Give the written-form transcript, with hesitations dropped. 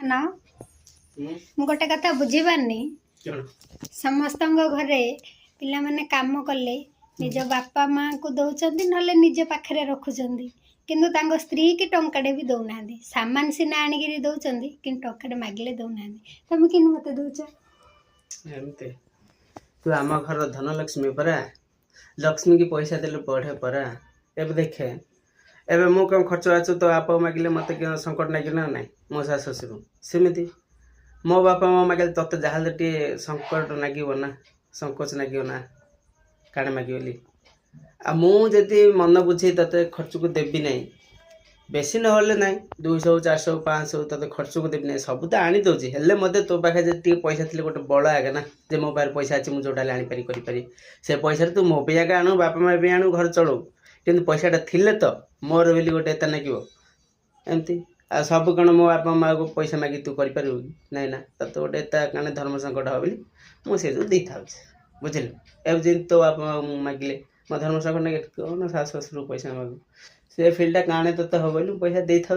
ना मु गोटे कथा बुझी पारनी समस्त घरे पिला माने काम कले निज बापा माँ को दौरान ना निज पाखे रखुच्च किंतु तांको स्त्री की टंकाटे भी दौना सामान सीना आणिक दौरान कि टंकाटे मागिले दौना तुम कि मत दौच एमती तू आम घर धनलक्ष्मी परा लक्ष्मी की पैसा देले पढ़े परा एबे देखे एबे मु कम खर्च आछु तो आप मागिले मत क्या संकट नागिल ना नाई मो शाश शशुर सेमती मो बापा माँ मागिले तत जहाँ टे संकट नागिब ना संकोच नागिब ना काणे मागिबली आ मुझे मन बुझे तते खर्च को देवी ना बेसी ना 200 400 500 तते खर्च को देवी ना सब तो आनी दौची हेल्ले मते तो पाखे जे पैसा थी गोटे बड़ आगे ना जे मो पाखे पैसा अच्छे मुझे जोटा आनी पारी करी से पैसा तू मो पे आगे आणु बापा माँ भी आणु घर चलो कि पैसाटा थिले तो मोर बोली गोटे एता नागिब एमती आ सब कण मो बापा माँ को पैसा मागी तू कर नाई ना तत गोटे एता कण धर्म संकट हो बोली मुझे दे था बुझल एब जिन तो बापा मागिले मो धर्म संकट ना कौन शाश शशुर पैसा मागू से फिल्डा काणे तो हो बोली पैसा दे था।